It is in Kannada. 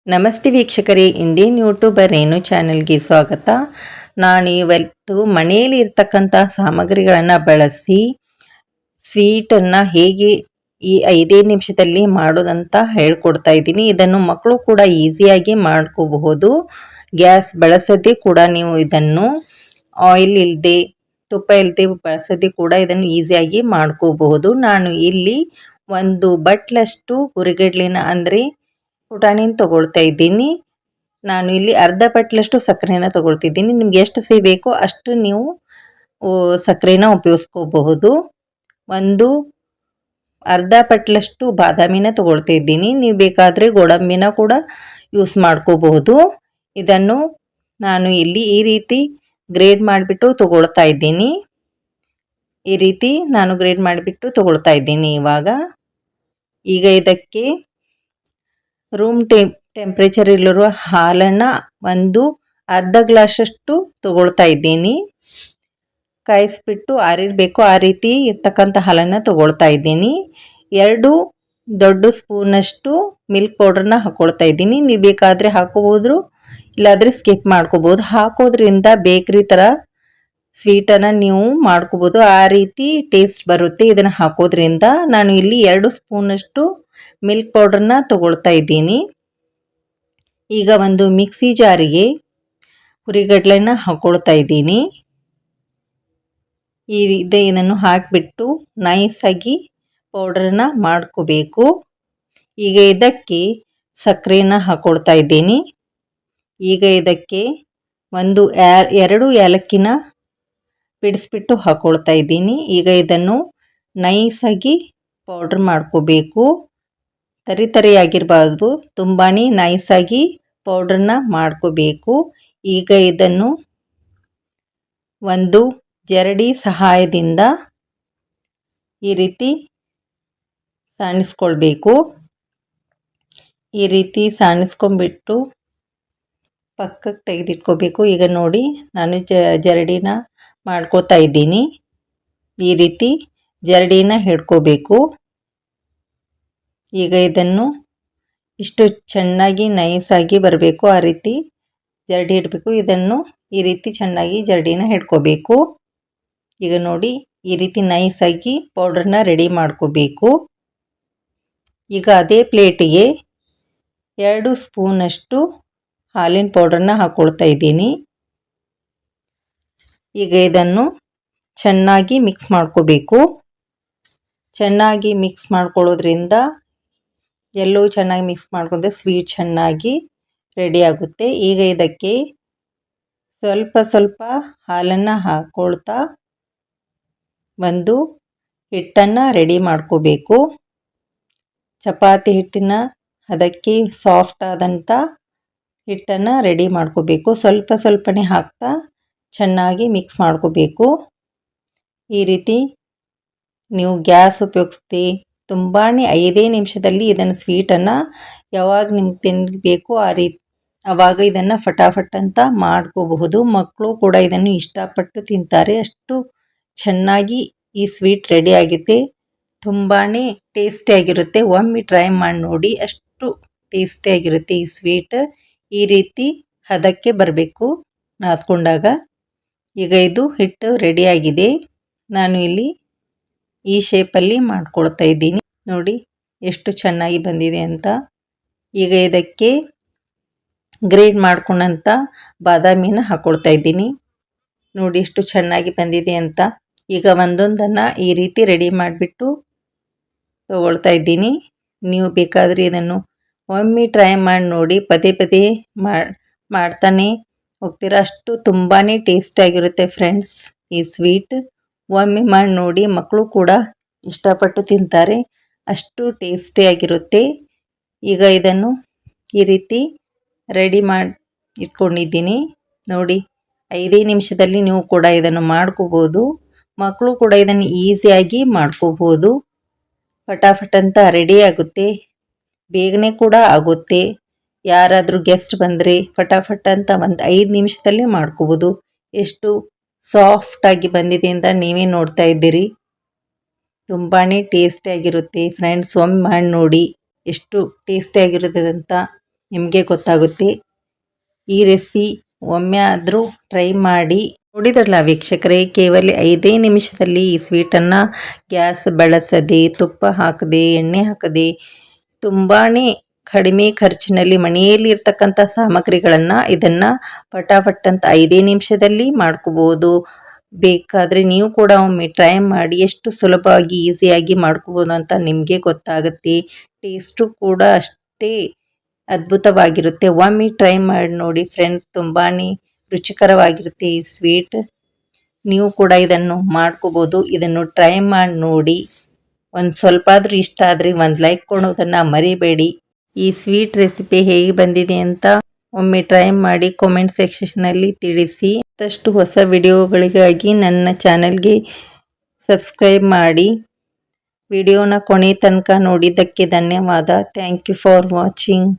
ನಮಸ್ತೆ ವೀಕ್ಷಕರೇ, ಇಂಡಿಯನ್ ಯೂಟ್ಯೂಬರ್ ರೇಣು ಚಾನೆಲ್ಗೆ ಸ್ವಾಗತ. ನಾನು ಇವತ್ತು ಮನೆಯಲ್ಲಿ ಇರ್ತಕ್ಕಂಥ ಸಾಮಗ್ರಿಗಳನ್ನು ಬಳಸಿ ಸ್ವೀಟನ್ನು ಹೇಗೆ ಈ 5 ನಿಮಿಷದಲ್ಲಿ ಮಾಡೋದಂತ ಹೇಳ್ಕೊಡ್ತಾ ಇದ್ದೀನಿ. ಇದನ್ನು ಮಕ್ಕಳು ಕೂಡ ಈಸಿಯಾಗಿ ಮಾಡ್ಕೋಬಹುದು. ಗ್ಯಾಸ್ ಬಳಸದೆ ಕೂಡ ನೀವು ಇದನ್ನು ಆಯಿಲ್ ಇಲ್ಲದೆ, ತುಪ್ಪ ಇಲ್ಲದೆ ಬಳಸದೆ ಕೂಡ ಇದನ್ನು ಈಸಿಯಾಗಿ ಮಾಡ್ಕೋಬಹುದು. ನಾನು ಇಲ್ಲಿ ಒಂದು ಬಟ್ಲಷ್ಟು ಹುರಿಗಡ್ಲಿನ ಅಂದರೆ ಪುಟಾಣಿನ ತಗೊಳ್ತಾ ಇದ್ದೀನಿ. ನಾನು ಇಲ್ಲಿ ಅರ್ಧ ಬಟ್ಲಷ್ಟು ಸಕ್ಕರೆನ ತಗೊಳ್ತಿದ್ದೀನಿ. ನಿಮ್ಗೆ ಎಷ್ಟು ಸಿಹಿ ಬೇಕೋ ಅಷ್ಟು ನೀವು ಸಕ್ಕರೆನ ಉಪಯೋಗಿಸ್ಕೋಬಹುದು. ಒಂದು ಅರ್ಧ ಬಟ್ಲಷ್ಟು ಬಾದಾಮಿನ ತಗೊಳ್ತಾ ಇದ್ದೀನಿ. ನೀವು ಬೇಕಾದರೆ ಗೋಡಂಬಿನ ಕೂಡ ಯೂಸ್ ಮಾಡ್ಕೋಬಹುದು. ಇದನ್ನು ನಾನು ಇಲ್ಲಿ ಈ ರೀತಿ ಗ್ರೇಡ್ ಮಾಡಿಬಿಟ್ಟು ತಗೊಳ್ತಾ ಇದ್ದೀನಿ. ಈ ರೀತಿ ನಾನು ಗ್ರೇಡ್ ಮಾಡಿಬಿಟ್ಟು ತಗೊಳ್ತಾ ಇದ್ದೀನಿ. ಈಗ ಇದಕ್ಕೆ ರೂಮ್ ಟೆಂಪ್ರೇಚರ್ ಇಲ್ಲಿರುವ ಹಾಲನ್ನು ಒಂದು ಅರ್ಧ ಗ್ಲಾಸಷ್ಟು ತಗೊಳ್ತಾ ಇದ್ದೀನಿ. ಕಾಯಿಸ್ಬಿಟ್ಟು ಆರಿರಬೇಕು, ಆ ರೀತಿ ಇರ್ತಕ್ಕಂಥ ಹಾಲನ್ನು ತಗೊಳ್ತಾ ಇದ್ದೀನಿ. 2 ದೊಡ್ಡ ಸ್ಪೂನಷ್ಟು ಮಿಲ್ಕ್ ಪೌಡ್ರನ್ನ ಹಾಕ್ಕೊಳ್ತಾ ಇದ್ದೀನಿ. ನೀವು ಬೇಕಾದರೆ ಹಾಕೋಬೋದು, ಇಲ್ಲಾದರೆ ಸ್ಕಿಪ್ ಮಾಡ್ಕೋಬೋದು. ಹಾಕೋದ್ರಿಂದ ಬೇಕ್ರಿ ಥರ ಸ್ವೀಟನ್ನು ನೀವು ಮಾಡ್ಕೋಬೋದು, ಆ ರೀತಿ ಟೇಸ್ಟ್ ಬರುತ್ತೆ ಇದನ್ನು ಹಾಕೋದ್ರಿಂದ. ನಾನು ಇಲ್ಲಿ 2 ಸ್ಪೂನಷ್ಟು ಮಿಲ್ಕ್ ಪೌಡ್ರನ್ನ ತಗೊಳ್ತಾ ಇದ್ದೀನಿ. ಈಗ ಒಂದು ಮಿಕ್ಸಿ ಜಾರಿಗೆ ಹುರಿಗಡ್ಲೆನ ಹಾಕ್ಕೊಳ್ತಾ ಇದ್ದೀನಿ. ಇದನ್ನು ಹಾಕಿಬಿಟ್ಟು ನೈಸಾಗಿ ಪೌಡ್ರನ್ನ ಮಾಡ್ಕೋಬೇಕು. ಈಗ ಇದಕ್ಕೆ ಸಕ್ಕರೆನ ಹಾಕ್ಕೊಳ್ತಾ ಇದ್ದೀನಿ. ಈಗ ಇದಕ್ಕೆ 2 ಏಲಕ್ಕಿನ ಬಿಡಿಸ್ಬಿಟ್ಟು ಹಾಕ್ಕೊಳ್ತಾ ಇದ್ದೀನಿ. ಈಗ ಇದನ್ನು ನೈಸಾಗಿ ಪೌಡ್ರ್ ಮಾಡ್ಕೋಬೇಕು. ತರಿಯಾಗಿರಬಾರ್ದು, ತುಂಬಾ ನೈಸಾಗಿ ಪೌಡ್ರನ್ನ ಮಾಡ್ಕೋಬೇಕು. ಈಗ ಇದನ್ನು ಒಂದು ಜರಡಿ ಸಹಾಯದಿಂದ ಈ ರೀತಿ ಸಾಣಿಸ್ಕೊಳ್ಬೇಕು. ಈ ರೀತಿ ಸಾಣಿಸ್ಕೊಂಡ್ಬಿಟ್ಟು ಪಕ್ಕಕ್ಕೆ ತೆಗೆದಿಟ್ಕೋಬೇಕು. ಈಗ ನೋಡಿ, ನಾನು ಜರಡಿನ ಮಾಡ್ಕೋತಾ ಇದ್ದೀನಿ. ಈ ರೀತಿ ಜರಡಿನ ಹಿಡ್ಕೋಬೇಕು. ಈಗ ಇದನ್ನು ಇಷ್ಟು ಚೆನ್ನಾಗಿ ನೈಸಾಗಿ ಬರಬೇಕು, ಆ ರೀತಿ ಜರಡಿ ಇಡಬೇಕು. ಇದನ್ನು ಈ ರೀತಿ ಚೆನ್ನಾಗಿ ಜರಡಿನ ಹಿಡ್ಕೋಬೇಕು. ಈಗ ನೋಡಿ, ಈ ರೀತಿ ನೈಸಾಗಿ ಪೌಡ್ರನ್ನ ರೆಡಿ ಮಾಡ್ಕೋಬೇಕು. ಈಗ ಅದೇ ಪ್ಲೇಟಿಗೆ 2 ಸ್ಪೂನಷ್ಟು ಹಾಲಿನ ಪೌಡ್ರನ್ನ ಹಾಕ್ಕೊಳ್ತಾ ಇದ್ದೀನಿ. ಈಗ ಇದನ್ನು ಚೆನ್ನಾಗಿ ಮಿಕ್ಸ್ ಮಾಡ್ಕೋಬೇಕು. ಚೆನ್ನಾಗಿ ಮಿಕ್ಸ್ ಮಾಡ್ಕೊಳ್ಳೋದ್ರಿಂದ ಎಲ್ಲವೂ ಚೆನ್ನಾಗಿ ಮಿಕ್ಸ್ ಮಾಡ್ಕೊಂಡ್ರೆ ಸ್ವೀಟ್ ಚೆನ್ನಾಗಿ ರೆಡಿ ಆಗುತ್ತೆ. ಈಗ ಇದಕ್ಕೆ ಸ್ವಲ್ಪ ಸ್ವಲ್ಪ ಹಾಲನ್ನು ಹಾಕ್ಕೊಳ್ತಾ ಒಂದು ಹಿಟ್ಟನ್ನು ರೆಡಿ ಮಾಡ್ಕೋಬೇಕು. ಚಪಾತಿ ಹಿಟ್ಟಿನ ಅದಕ್ಕೆ ಸಾಫ್ಟ್ ಆದಂಥ ಹಿಟ್ಟನ್ನು ರೆಡಿ ಮಾಡ್ಕೋಬೇಕು. ಸ್ವಲ್ಪ ಸ್ವಲ್ಪನೇ ಹಾಕ್ತಾ ಚೆನ್ನಾಗಿ ಮಿಕ್ಸ್ ಮಾಡ್ಕೋಬೇಕು. ಈ ರೀತಿ ನೀವು ಗ್ಯಾಸ್ ಉಪಯೋಗಿಸ್ತಿ ತುಂಬಾ 5 ನಿಮಿಷದಲ್ಲಿ ಇದನ್ನು ಸ್ವೀಟನ್ನು ಯಾವಾಗ ನಿಮ್ಗೆ ತಿನ್ನಬೇಕು ಆವಾಗ ಇದನ್ನು ಫಟಾಫಟ್ ಅಂತ ಮಾಡ್ಕೋಬಹುದು. ಮಕ್ಕಳು ಕೂಡ ಇದನ್ನು ಇಷ್ಟಪಟ್ಟು ತಿಂತಾರೆ. ಅಷ್ಟು ಚೆನ್ನಾಗಿ ಈ ಸ್ವೀಟ್ ರೆಡಿ ಆಗುತ್ತೆ. ತುಂಬಾ ಟೇಸ್ಟಿಯಾಗಿರುತ್ತೆ. ಒಮ್ಮೆ ಟ್ರೈ ಮಾಡಿ ನೋಡಿ, ಅಷ್ಟು ಟೇಸ್ಟಿಯಾಗಿರುತ್ತೆ ಈ ಸ್ವೀಟ್. ಈ ರೀತಿ ಹದಕ್ಕೆ ಬರಬೇಕು ನಾದ್ಕೊಂಡಾಗ. ಈಗ ಇದು ಹಿಟ್ಟು ರೆಡಿಯಾಗಿದೆ. ನಾನು ಇಲ್ಲಿ ಈ ಶೇಪಲ್ಲಿ ಮಾಡ್ಕೊಳ್ತಾ ಇದ್ದೀನಿ. ನೋಡಿ ಎಷ್ಟು ಚೆನ್ನಾಗಿ ಬಂದಿದೆ ಅಂತ. ಈಗ ಇದಕ್ಕೆ ಗ್ರೇಡ್ ಮಾಡ್ಕೊಂಡಂಥ ಬಾದಾಮಿನ ಹಾಕ್ಕೊಳ್ತಾ ಇದ್ದೀನಿ. ನೋಡಿ ಎಷ್ಟು ಚೆನ್ನಾಗಿ ಬಂದಿದೆ ಅಂತ. ಈಗ ಒಂದೊಂದನ್ನು ಈ ರೀತಿ ರೆಡಿ ಮಾಡಿಬಿಟ್ಟು ತಗೊಳ್ತಾ ಇದ್ದೀನಿ. ನೀವು ಬೇಕಾದರೆ ಇದನ್ನು ಒಮ್ಮೆ ಟ್ರೈ ಮಾಡಿ ನೋಡಿ, ಪದೇ ಪದೇ ಮಾಡ್ತಾನೆ ಹೋಗ್ತೀರಾ. ಅಷ್ಟು ತುಂಬಾ ಟೇಸ್ಟಿಯಾಗಿರುತ್ತೆ ಫ್ರೆಂಡ್ಸ್ ಈ ಸ್ವೀಟ್. ಒಮ್ಮೆ ಮಾಡಿ ನೋಡಿ, ಮಕ್ಕಳು ಕೂಡ ಇಷ್ಟಪಟ್ಟು ತಿಂತಾರೆ. ಅಷ್ಟು ಟೇಸ್ಟಿಯಾಗಿರುತ್ತೆ. ಈಗ ಇದನ್ನು ಈ ರೀತಿ ರೆಡಿ ಮಾಡಿ ಇಟ್ಕೊಂಡಿದ್ದೀನಿ. ನೋಡಿ, 5 ನಿಮಿಷದಲ್ಲಿ ನೀವು ಕೂಡ ಇದನ್ನು ಮಾಡ್ಕೋಬೋದು. ಮಕ್ಕಳು ಕೂಡ ಇದನ್ನು ಈಸಿಯಾಗಿ ಮಾಡ್ಕೋಬೋದು. ಫಟಾಫಟ್ ಅಂತ ರೆಡಿ ಆಗುತ್ತೆ, ಬೇಗನೆ ಕೂಡ ಆಗುತ್ತೆ. ಯಾರಾದರೂ ಗೆಸ್ಟ್ ಬಂದರೆ ಫಟಾಫಟ್ ಅಂತ ಒಂದು 5 ನಿಮಿಷದಲ್ಲೇ ಮಾಡ್ಕೋಬೋದು. ಎಷ್ಟು ಸಾಫ್ಟಾಗಿ ಬಂದಿದೆ ಅಂತ ನೀವೇ ನೋಡ್ತಾ ಇದ್ದೀರಿ. ತುಂಬಾ ಟೇಸ್ಟಿಯಾಗಿರುತ್ತೆ ಫ್ರೆಂಡ್ಸ್. ಒಮ್ಮೆ ಮಾಡಿ ನೋಡಿ ಎಷ್ಟು ಟೇಸ್ಟಿಯಾಗಿರುತ್ತೆ ಅಂತ. ನಿಮಗೆ ಗೊತ್ತಾಗುತ್ತೆ. ಈ ರೆಸಿಪಿ ಒಮ್ಮೆ ಆದರೂ ಟ್ರೈ ಮಾಡಿ. ನೋಡಿದ್ರಲ್ಲ ವೀಕ್ಷಕರೇ, ಕೇವಲ 5 ನಿಮಿಷದಲ್ಲಿ ಈ ಸ್ವೀಟನ್ನು ಗ್ಯಾಸ್ ಬಳಸದೆ, ತುಪ್ಪ ಹಾಕದೆ, ಎಣ್ಣೆ ಹಾಕದೆ ತುಂಬಾ ಕಡಿಮೆ ಖರ್ಚಿನಲ್ಲಿ ಮನೆಯಲ್ಲಿ ಇರ್ತಕ್ಕಂಥ ಸಾಮಗ್ರಿಗಳನ್ನು ಇದನ್ನು ಪಟಾಪಟ್ ಅಂತ 5 ನಿಮಿಷದಲ್ಲಿ ಮಾಡ್ಕೋಬೋದು. ಬೇಕಾದರೆ ನೀವು ಕೂಡ ಒಮ್ಮೆ ಟ್ರೈ ಮಾಡಿ. ಎಷ್ಟು ಸುಲಭವಾಗಿ ಈಸಿಯಾಗಿ ಮಾಡ್ಕೋಬೋದು ಅಂತ ನಿಮಗೆ ಗೊತ್ತಾಗುತ್ತೆ. ಟೇಸ್ಟು ಕೂಡ ಅಷ್ಟೇ ಅದ್ಭುತವಾಗಿರುತ್ತೆ. ಒಮ್ಮೆ ಟ್ರೈ ಮಾಡಿ ನೋಡಿ ಫ್ರೆಂಡ್ಸ್, ತುಂಬಾ ರುಚಿಕರವಾಗಿರುತ್ತೆ ಈ ಸ್ವೀಟ್. ನೀವು ಕೂಡ ಇದನ್ನು ಮಾಡ್ಕೋಬೋದು. ಇದನ್ನು ಟ್ರೈ ಮಾಡಿ ನೋಡಿ. ಒಂದು ಸ್ವಲ್ಪ ಆದರೂ ಇಷ್ಟ ಆದರೆ ಒಂದು ಲೈಕ್ ಕೊಡೋದನ್ನು ಮರಿಬೇಡಿ. ಈ ಸ್ವೀಟ್ ರೆಸಿಪಿ ಹೇಗೆ ಬಂದಿದೆ ಅಂತ ಒಮ್ಮೆ ಟ್ರೈ ಮಾಡಿ ಕಾಮೆಂಟ್ ಸೆಕ್ಷನಲ್ಲಿ ತಿಳಿಸಿ. ಮತ್ತಷ್ಟು ಹೊಸ ವಿಡಿಯೋಗಳಿಗಾಗಿ ನನ್ನ ಚಾನೆಲ್ಗೆ ಸಬ್ಸ್ಕ್ರೈಬ್ ಮಾಡಿ. ವಿಡಿಯೋನ ಕೊನೆ ತನಕ ನೋಡಿದ್ದಕ್ಕೆ ಧನ್ಯವಾದ. Thank you for watching.